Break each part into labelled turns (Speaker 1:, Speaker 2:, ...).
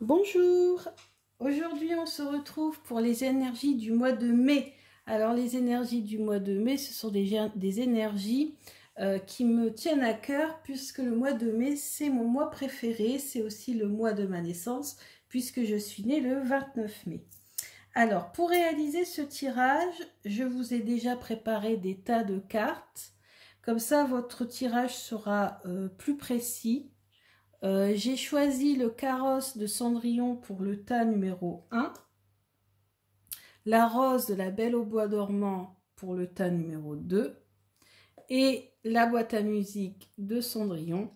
Speaker 1: Bonjour, aujourd'hui on se retrouve pour les énergies du mois de mai. Alors les énergies du mois de mai, ce sont des énergies qui me tiennent à cœur puisque le mois de mai c'est mon mois préféré, c'est aussi le mois de ma naissance puisque je suis née le 29 mai. Alors pour réaliser ce tirage, je vous ai déjà préparé des tas de cartes, comme ça votre tirage sera plus précis. J'ai choisi le carrosse de Cendrillon pour le tas numéro 1, la rose de la Belle au bois dormant pour le tas numéro 2 et la boîte à musique de Cendrillon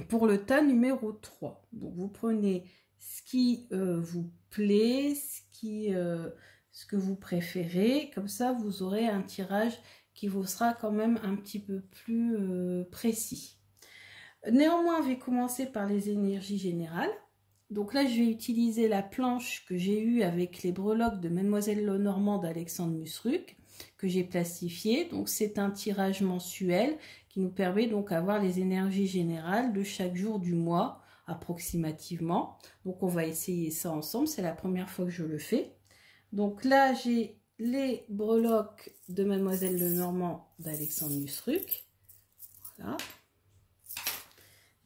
Speaker 1: pour le tas numéro 3. Donc vous prenez ce qui vous plaît, ce que vous préférez, comme ça vous aurez un tirage qui vous sera quand même un petit peu plus précis. Néanmoins, on va commencer par les énergies générales. Donc là, je vais utiliser la planche que j'ai eue avec les breloques de Mademoiselle Lenormand d'Alexandre Musruc, que j'ai plastifiée. Donc c'est un tirage mensuel qui nous permet donc d'avoir les énergies générales de chaque jour du mois, approximativement. Donc on va essayer ça ensemble, c'est la première fois que je le fais. Donc là, j'ai les breloques de Mademoiselle Lenormand d'Alexandre Musruc. Voilà.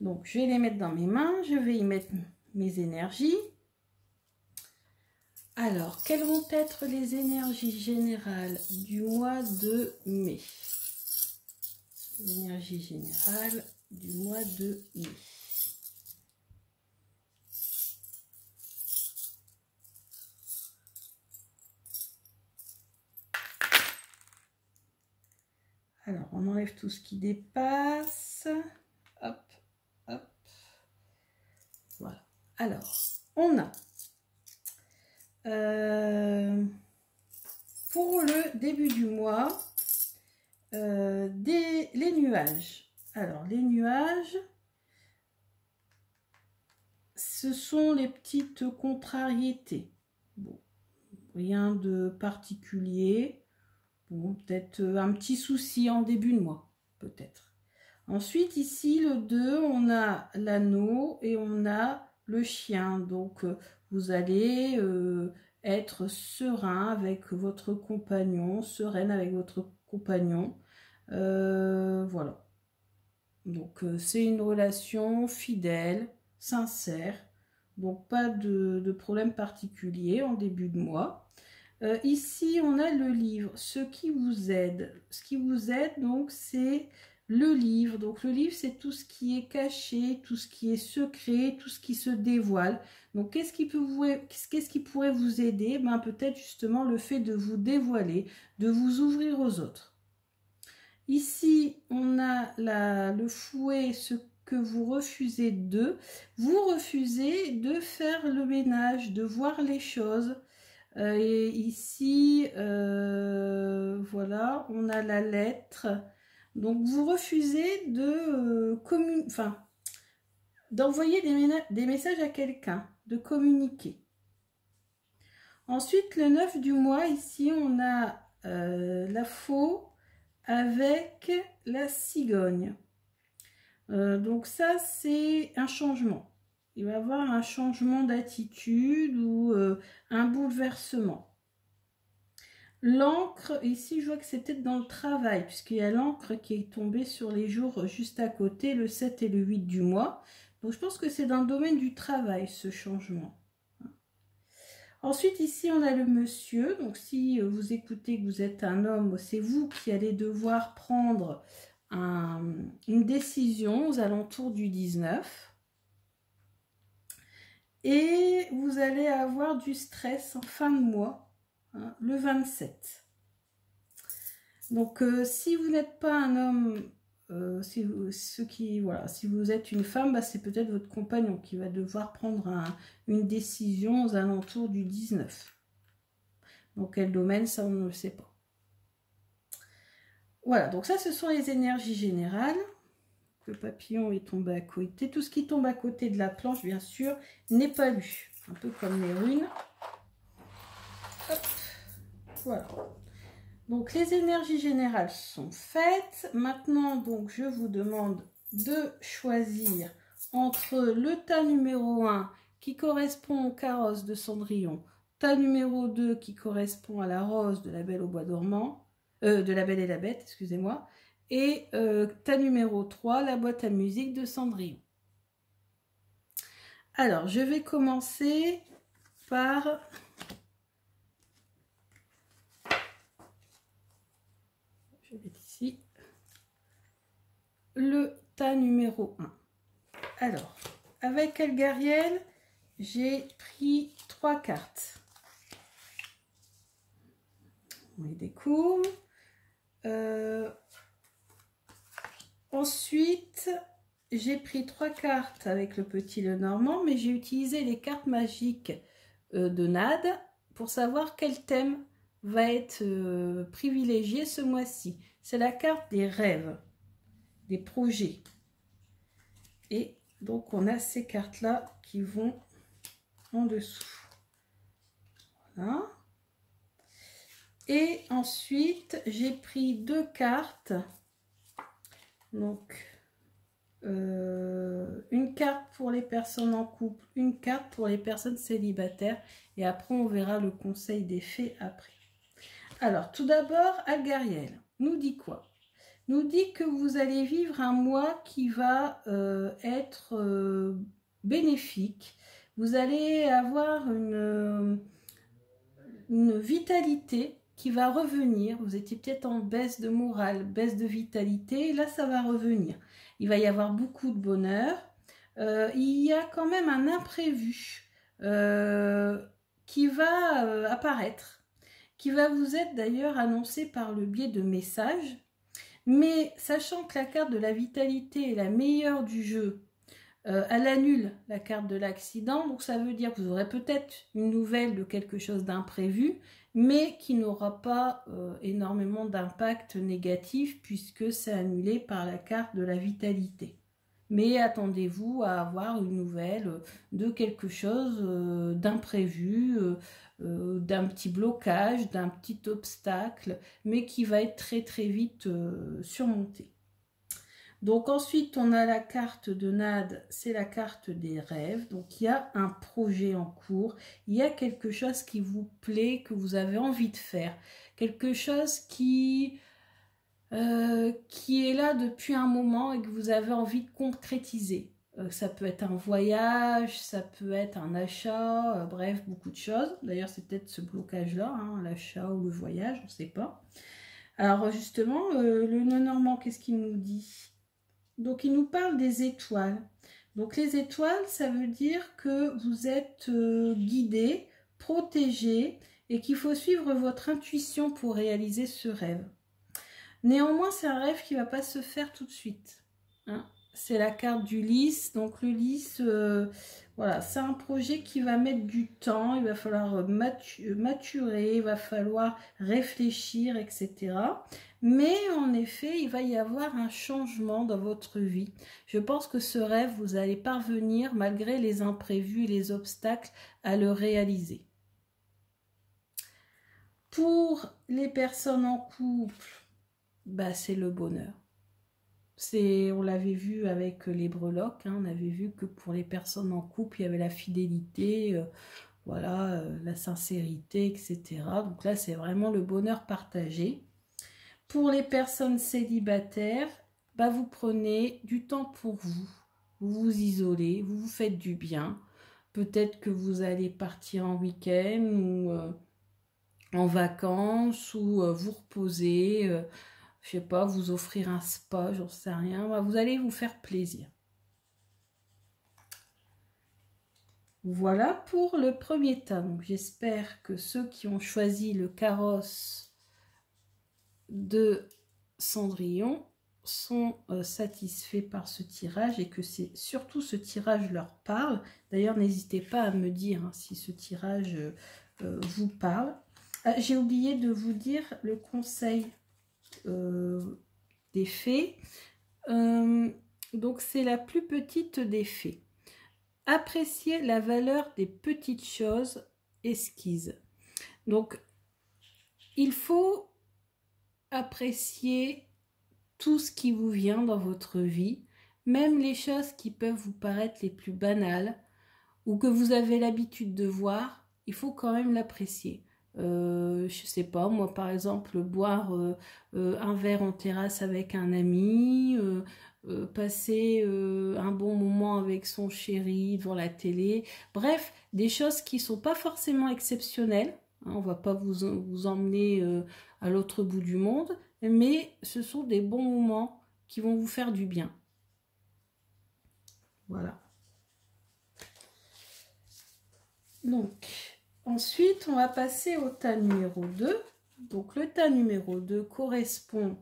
Speaker 1: Donc, je vais les mettre dans mes mains. Je vais y mettre mes énergies. Alors, quelles vont être les énergies générales du mois de mai? L'énergie générale du mois de mai. Alors, on enlève tout ce qui dépasse. Hop. Hop. Voilà. Alors, on a pour le début du mois les nuages. Alors, les nuages, ce sont les petites contrariétés. Bon, rien de particulier. Bon, peut-être un petit souci en début de mois, peut-être. Ensuite, ici, le 2, on a l'anneau et on a le chien. Donc, vous allez être serein avec votre compagnon, sereine avec votre compagnon. Voilà. Donc, c'est une relation fidèle, sincère. Donc, pas de problème particulier en début de mois. Ici, on a le livre, ce qui vous aide. Ce qui vous aide, donc, c'est le livre. Donc, le livre, c'est tout ce qui est caché, tout ce qui est secret, tout ce qui se dévoile. Donc, qu'est-ce qui pourrait vous aider? Ben, peut-être justement le fait de vous dévoiler, de vous ouvrir aux autres. Ici, on a le fouet, ce que vous refusez de. Vous refusez de faire le ménage, de voir les choses. Et ici, voilà, on a la lettre. Donc, vous refusez d'envoyer des messages à quelqu'un, de communiquer. Ensuite, le 9 du mois, ici, on a la faux avec la cigogne. Donc ça, c'est un changement. Il va y avoir un changement d'attitude ou un bouleversement. L'encre, ici, je vois que c'est peut-être dans le travail, puisqu'il y a l'encre qui est tombée sur les jours juste à côté, le 7 et le 8 du mois. Donc, je pense que c'est dans le domaine du travail, ce changement. Ensuite, ici, on a le monsieur. Donc, si vous écoutez que vous êtes un homme, c'est vous qui allez devoir prendre une décision aux alentours du 19. Et vous allez avoir du stress en fin de mois, hein, le 27. Donc, si vous n'êtes pas un homme, si vous êtes une femme, bah, c'est peut-être votre compagnon qui va devoir prendre une décision aux alentours du 19. Dans quel domaine, ça on ne le sait pas. Voilà, donc ça ce sont les énergies générales. Le papillon est tombé à côté. Tout ce qui tombe à côté de la planche, bien sûr, n'est pas lu. Un peu comme les runes. Hop. Voilà. Donc les énergies générales sont faites. Maintenant, donc, je vous demande de choisir entre le tas numéro 1 qui correspond au carrosse de Cendrillon, tas numéro 2 qui correspond à la rose de la Belle au bois dormant, de la Belle et la Bête, excusez-moi, et tas numéro 3, la boîte à musique de Cendrillon. Alors, je vais commencer par... Je vais ici. Le tas numéro 1. Alors, avec Algariel, j'ai pris 3 cartes. On les découvre. Ensuite, j'ai pris 3 cartes avec le petit Lenormand, mais j'ai utilisé les cartes magiques de Nad pour savoir quel thème va être privilégié ce mois-ci. C'est la carte des rêves, des projets. Et donc, on a ces cartes-là qui vont en dessous. Voilà. Et ensuite, j'ai pris 2 cartes. Donc, une carte pour les personnes en couple, une carte pour les personnes célibataires. Et après, on verra le conseil des fées après. Alors, tout d'abord, Algariel nous dit quoi? Nous dit que vous allez vivre un mois qui va être bénéfique. Vous allez avoir une vitalité qui va revenir. Vous étiez peut-être en baisse de morale, baisse de vitalité. Là, ça va revenir. Il va y avoir beaucoup de bonheur. Il y a quand même un imprévu qui va apparaître, qui va vous être d'ailleurs annoncé par le biais de messages. Mais sachant que la carte de la vitalité est la meilleure du jeu, elle annule la carte de l'accident. Donc ça veut dire que vous aurez peut-être une nouvelle de quelque chose d'imprévu, mais qui n'aura pas énormément d'impact négatif puisque c'est annulé par la carte de la vitalité. Mais attendez-vous à avoir une nouvelle de quelque chose d'imprévu, d'un petit blocage, d'un petit obstacle, mais qui va être très très vite surmonté. Donc ensuite, on a la carte de Nad, c'est la carte des rêves. Donc il y a un projet en cours, il y a quelque chose qui vous plaît, que vous avez envie de faire, quelque chose qui est là depuis un moment et que vous avez envie de concrétiser. Ça peut être un voyage, ça peut être un achat, bref, beaucoup de choses. D'ailleurs, c'est peut-être ce blocage-là, hein, l'achat ou le voyage, on ne sait pas. Alors justement, le Lenormand, qu'est-ce qu'il nous dit? Donc, il nous parle des étoiles. Donc, les étoiles, ça veut dire que vous êtes guidé, protégé et qu'il faut suivre votre intuition pour réaliser ce rêve. Néanmoins, c'est un rêve qui ne va pas se faire tout de suite. Hein. C'est la carte du lys. Donc, le lys, voilà, c'est un projet qui va mettre du temps. Il va falloir maturer, il va falloir réfléchir, etc. Mais en effet, il va y avoir un changement dans votre vie. Je pense que ce rêve, vous allez parvenir, malgré les imprévus et les obstacles, à le réaliser. Pour les personnes en couple, bah, c'est le bonheur. On l'avait vu avec les breloques, hein, on avait vu que pour les personnes en couple, il y avait la fidélité, voilà, la sincérité, etc. Donc là, c'est vraiment le bonheur partagé. Pour les personnes célibataires, bah, vous prenez du temps pour vous. Vous vous isolez, vous vous faites du bien. Peut-être que vous allez partir en week-end ou en vacances ou vous reposer, je sais pas, vous offrir un spa, j'en sais rien. Bah, vous allez vous faire plaisir. Voilà pour le premier tas. J'espère que ceux qui ont choisi le carrosse de Cendrillon sont satisfaits par ce tirage et que c'est surtout ce tirage leur parle. D'ailleurs, n'hésitez pas à me dire hein, si ce tirage vous parle. J'ai oublié de vous dire le conseil des fées. Donc, c'est la plus petite des fées. Appréciez la valeur des petites choses esquises. Donc, il faut apprécier tout ce qui vous vient dans votre vie, même les choses qui peuvent vous paraître les plus banales ou que vous avez l'habitude de voir, il faut quand même l'apprécier. Je sais pas, moi par exemple, boire un verre en terrasse avec un ami, passer un bon moment avec son chéri devant la télé, bref, des choses qui sont pas forcément exceptionnelles, hein, on va pas vous emmener à l'autre bout du monde, mais ce sont des bons moments qui vont vous faire du bien. Voilà. Donc, ensuite, on va passer au tas numéro 2. Donc, le tas numéro 2 correspond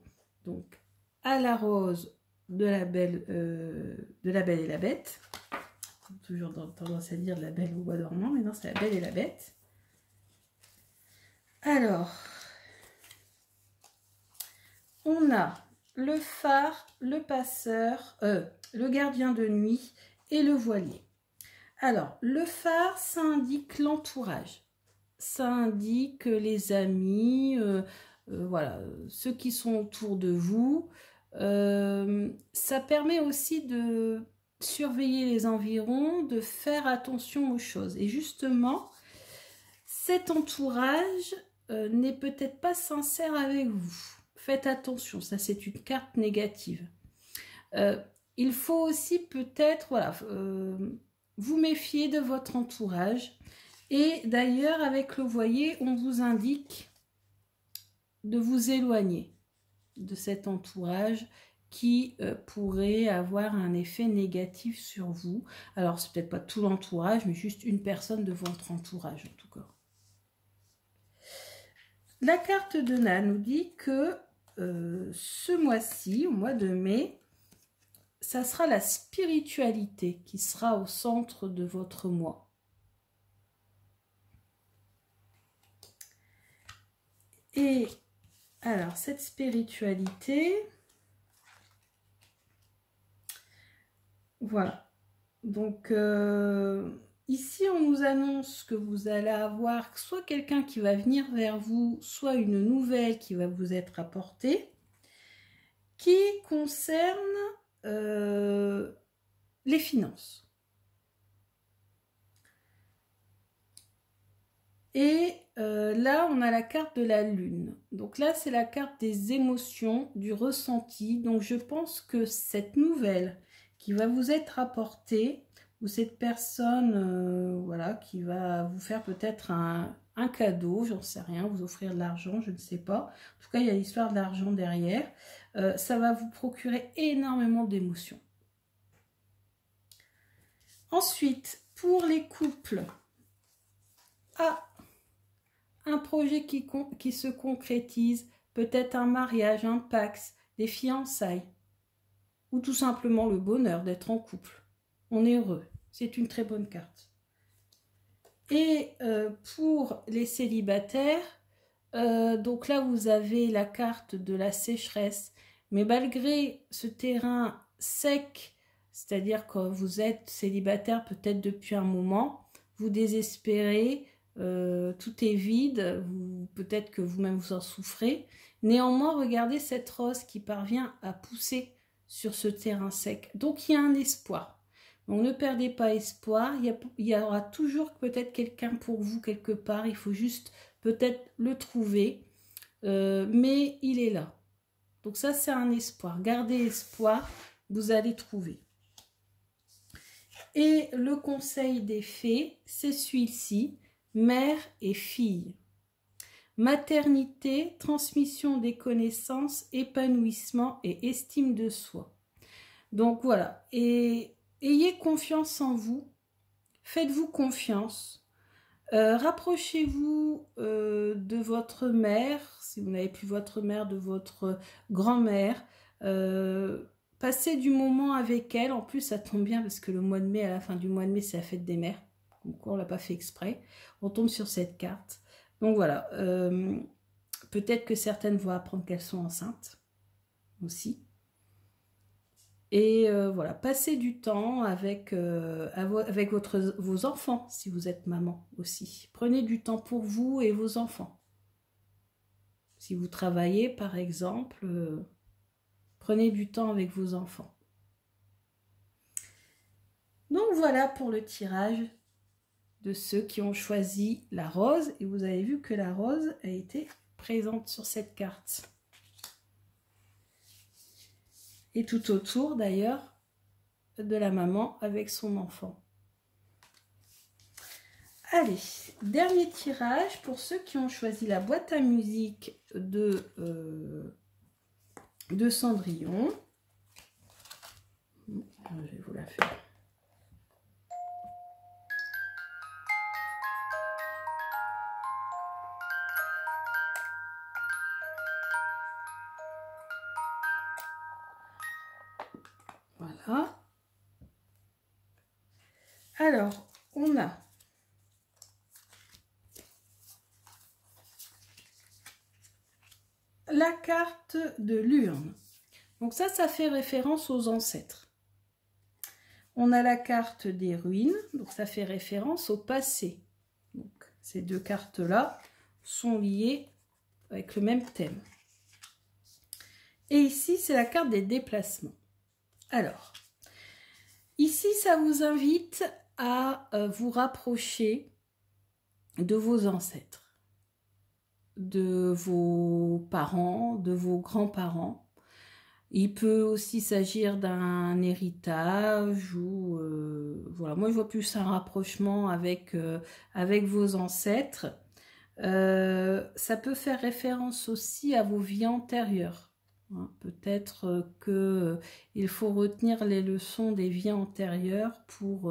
Speaker 1: donc à la rose de la Belle et la Bête. Toujours tendance à dire la Belle au bois dormant, mais non, c'est la Belle et la Bête. Alors, on a le phare, le passeur, le gardien de nuit et le voilier. Alors, le phare, ça indique l'entourage. Ça indique les amis, voilà, ceux qui sont autour de vous. Ça permet aussi de surveiller les environs, de faire attention aux choses. Et justement, cet entourage n'est peut-être pas sincère avec vous. Faites attention, ça c'est une carte négative. Il faut aussi peut-être, voilà, vous méfier de votre entourage. Et d'ailleurs, avec le voilier, on vous indique de vous éloigner de cet entourage qui pourrait avoir un effet négatif sur vous. Alors, c'est peut-être pas tout l'entourage, mais juste une personne de votre entourage, en tout cas. La carte de Na nous dit que ce mois-ci, au mois de mai, ça sera la spiritualité qui sera au centre de votre mois. Et alors, cette spiritualité, voilà. Donc, ici, on nous annonce que vous allez avoir soit quelqu'un qui va venir vers vous, soit une nouvelle qui va vous être apportée, qui concerne les finances. Et là, on a la carte de la lune. Donc là, c'est la carte des émotions, du ressenti. Donc je pense que cette nouvelle qui va vous être apportée, ou cette personne voilà, qui va vous faire peut-être un cadeau, j'en sais rien, vous offrir de l'argent, je ne sais pas. En tout cas, il y a l'histoire de l'argent derrière. Ça va vous procurer énormément d'émotions. Ensuite, pour les couples, un projet qui se concrétise, peut-être un mariage, un pax, des fiançailles, ou tout simplement le bonheur d'être en couple. On est heureux, c'est une très bonne carte. Et pour les célibataires, donc là vous avez la carte de la sécheresse, mais malgré ce terrain sec, c'est-à-dire que vous êtes célibataire peut-être depuis un moment, vous désespérez, tout est vide, peut-être que vous-même vous en souffrez. Néanmoins, regardez cette rose qui parvient à pousser sur ce terrain sec. Donc, il y a un espoir. Donc, ne perdez pas espoir. Il y aura toujours peut-être quelqu'un pour vous quelque part. Il faut juste peut-être le trouver. Mais il est là. Donc, ça, c'est un espoir. Gardez espoir, vous allez trouver. Et le conseil des fées, c'est celui-ci. Mère et fille. Maternité, transmission des connaissances, épanouissement et estime de soi. Donc voilà, et ayez confiance en vous, faites-vous confiance, rapprochez-vous de votre mère, si vous n'avez plus votre mère, de votre grand-mère, passez du moment avec elle, en plus ça tombe bien parce que le mois de mai, à la fin du mois de mai, c'est la fête des mères. Donc on ne l'a pas fait exprès. On tombe sur cette carte. Donc voilà. Peut-être que certaines vont apprendre qu'elles sont enceintes aussi. Et voilà. Passez du temps avec vos enfants si vous êtes maman aussi. Prenez du temps pour vous et vos enfants. Si vous travaillez par exemple, prenez du temps avec vos enfants. Donc voilà pour le tirage de ceux qui ont choisi la rose. Et vous avez vu que la rose a été présente sur cette carte. Et tout autour d'ailleurs de la maman avec son enfant. Allez, dernier tirage pour ceux qui ont choisi la boîte à musique de Cendrillon. Je vais vous la faire. Voilà. Alors, on a la carte de l'urne. Donc ça fait référence aux ancêtres. On a la carte des ruines, donc ça fait référence au passé. Donc ces deux cartes-là sont liées avec le même thème. Et ici, c'est la carte des déplacements. Alors, ici, ça vous invite à vous rapprocher de vos ancêtres, de vos parents, de vos grands-parents. Il peut aussi s'agir d'un héritage ou voilà. Moi, je vois plus un rapprochement avec vos ancêtres. Ça peut faire référence aussi à vos vies antérieures. Hein, peut-être il faut retenir les leçons des vies antérieures pour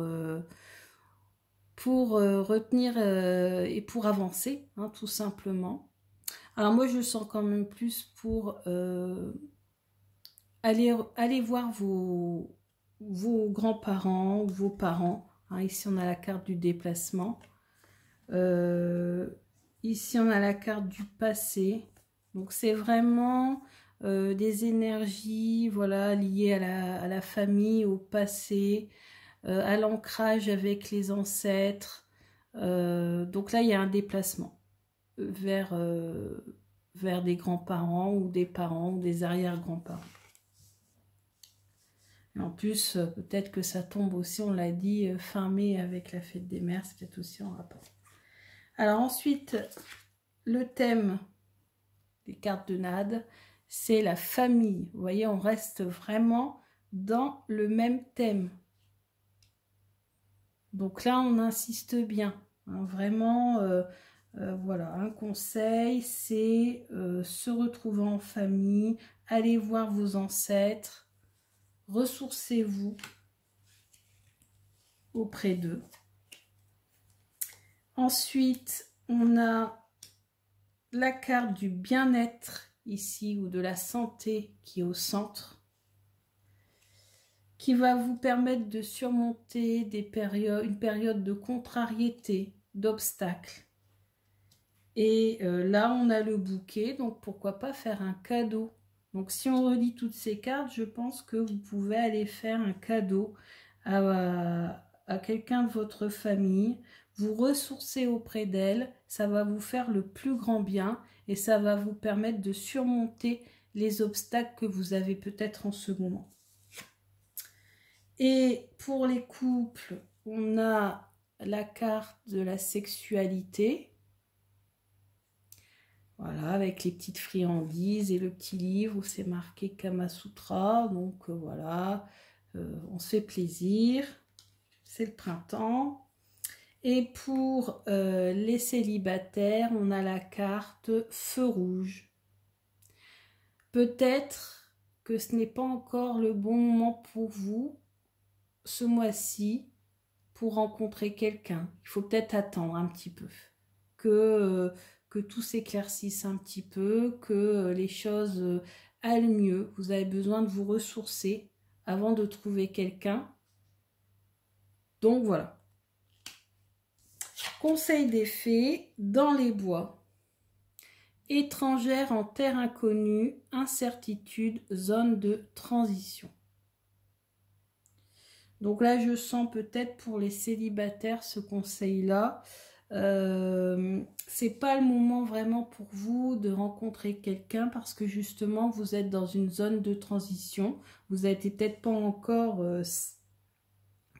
Speaker 1: retenir et pour avancer, hein, tout simplement. Alors moi, je sens quand même plus pour aller voir vos grands-parents ou vos parents. Hein, ici, on a la carte du déplacement. Ici, on a la carte du passé. Donc, c'est vraiment des énergies, voilà, liées à la famille, au passé, à l'ancrage avec les ancêtres. Donc là, il y a un déplacement vers des grands-parents ou des arrière-grands-parents. Et en plus, peut-être que ça tombe aussi, on l'a dit, fin mai avec la fête des mères, c'est peut-être aussi en rapport. Alors ensuite, le thème des cartes de Nade, c'est la famille. Vous voyez, on reste vraiment dans le même thème. Donc là, on insiste bien. Hein, vraiment, voilà, un conseil, c'est se retrouver en famille, aller voir vos ancêtres, ressourcez-vous auprès d'eux. Ensuite, on a la carte du bien-être ici, ou de la santé qui est au centre, qui va vous permettre de surmonter une période de contrariété, d'obstacles. Et là, on a le bouquet, donc pourquoi pas faire un cadeau. Donc si on relit toutes ces cartes, je pense que vous pouvez aller faire un cadeau à quelqu'un de votre famille, vous ressourcer auprès d'elle, ça va vous faire le plus grand bien et ça va vous permettre de surmonter les obstacles que vous avez peut-être en ce moment. Et pour les couples, on a la carte de la sexualité. Voilà, avec les petites friandises et le petit livre où c'est marqué Kama Sutra. Donc voilà, on se fait plaisir. C'est le printemps. Et pour les célibataires, on a la carte Feu rouge. Peut-être que ce n'est pas encore le bon moment pour vous, ce mois-ci, pour rencontrer quelqu'un. Il faut peut-être attendre un petit peu, que tout s'éclaircisse un petit peu, que les choses aillent mieux. Vous avez besoin de vous ressourcer avant de trouver quelqu'un. Donc voilà. Conseil des fées, dans les bois. Étrangère en terre inconnue, incertitude, zone de transition. Donc là, je sens peut-être pour les célibataires ce conseil-là. C'est pas le moment vraiment pour vous de rencontrer quelqu'un parce que justement, vous êtes dans une zone de transition. Vous n'avez peut-être pas encore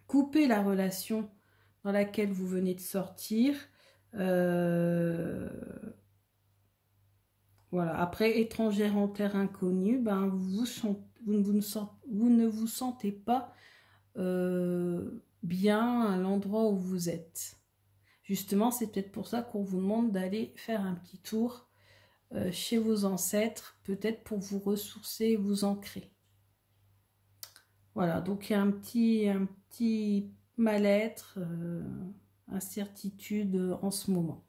Speaker 1: coupé la relation dans laquelle vous venez de sortir. Voilà. Après, étrangère en terre inconnue, ben, vous ne vous sentez pas bien à l'endroit où vous êtes. Justement, c'est peut-être pour ça qu'on vous demande d'aller faire un petit tour chez vos ancêtres, peut-être pour vous ressourcer et vous ancrer. Voilà, donc il y a un petit mal-être, incertitude en ce moment.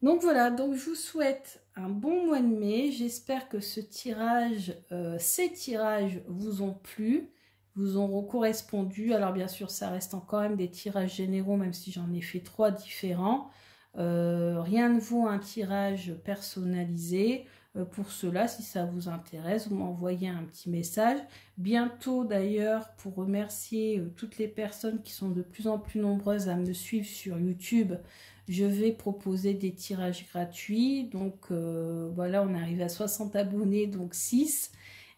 Speaker 1: Donc voilà, donc je vous souhaite un bon mois de mai. J'espère que ce tirage, ces tirages vous ont plu, vous auront correspondu. Alors bien sûr, ça reste quand même des tirages généraux, même si j'en ai fait 3 différents. Rien ne vaut un tirage personnalisé. Pour cela, si ça vous intéresse, vous m'envoyez un petit message. Bientôt d'ailleurs, pour remercier toutes les personnes qui sont de plus en plus nombreuses à me suivre sur YouTube, je vais proposer des tirages gratuits. Donc voilà, on arrive à 60 abonnés, donc 6.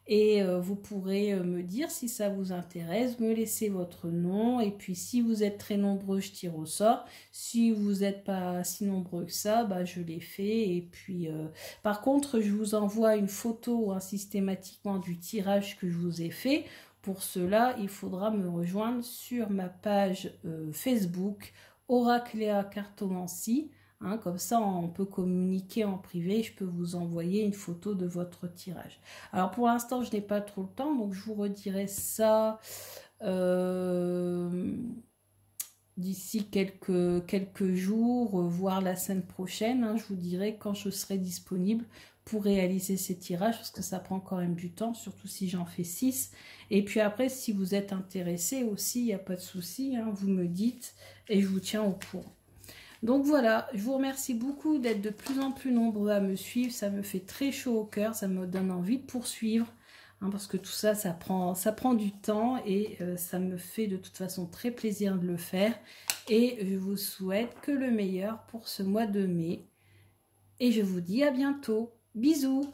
Speaker 1: Et vous pourrez me dire si ça vous intéresse, me laisser votre nom. Et puis si vous êtes très nombreux, je tire au sort. Si vous n'êtes pas si nombreux que ça, bah, je l'ai fait. Et puis par contre, je vous envoie une photo systématiquement du tirage que je vous ai fait. Pour cela, il faudra me rejoindre sur ma page Facebook Oracléa Cartomancie. Comme ça, on peut communiquer en privé. Je peux vous envoyer une photo de votre tirage. Alors, pour l'instant, je n'ai pas trop le temps. Donc, je vous redirai ça d'ici quelques jours, voire la semaine prochaine. Je vous dirai quand je serai disponible pour réaliser ces tirages. Parce que ça prend quand même du temps, surtout si j'en fais 6. Et puis après, si vous êtes intéressé aussi, il n'y a pas de souci. Vous me dites et je vous tiens au courant. Donc voilà, je vous remercie beaucoup d'être de plus en plus nombreux à me suivre. Ça me fait très chaud au cœur, ça me donne envie de poursuivre. Parce que tout ça, ça prend du temps et ça me fait de toute façon très plaisir de le faire. Et je vous souhaite que le meilleur pour ce mois de mai. Et je vous dis à bientôt. Bisous!